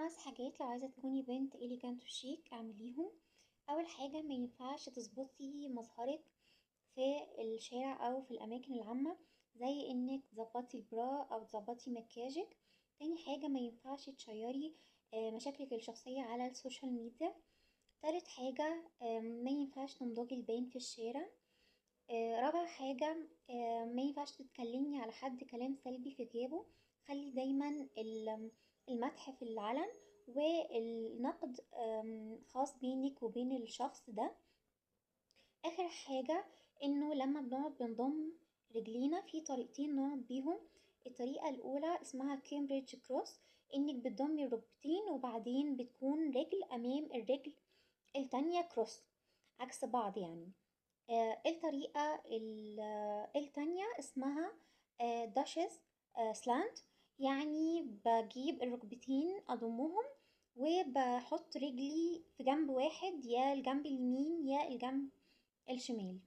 5 حاجات لو عايزة تكوني بنت إليجانت وشيك اعمليهم. أول حاجة ما ينفعش تظبطي مظهرك في الشارع أو في الأماكن العامة، زي إنك تظبطي البرا أو تظبطي مكياجك. تاني حاجة ما ينفعش تشيري مشاكلك الشخصية على السوشيال ميديا. تالت حاجة ما ينفعش نمضجي البان في الشارع. رابع حاجة ما ينفعش تتكلمي على حد كلام سلبي في غيابه. خلي دايما المدح في العلن، والنقد خاص بينك وبين الشخص ده. اخر حاجة انه لما بنقعد بنضم رجلينا في طريقتين نقعد بيهم. الطريقة الاولى اسمها كامبريدج كروس، انك بتضمي الركبتين وبعدين بتكون رجل امام الرجل التانية كروس، عكس بعض يعني. الطريقة التانية اسمها داشز سلانت، يعني بجيب الركبتين أضمهم وبحط رجلي في جنب واحد، يا الجنب اليمين يا الجنب الشمال.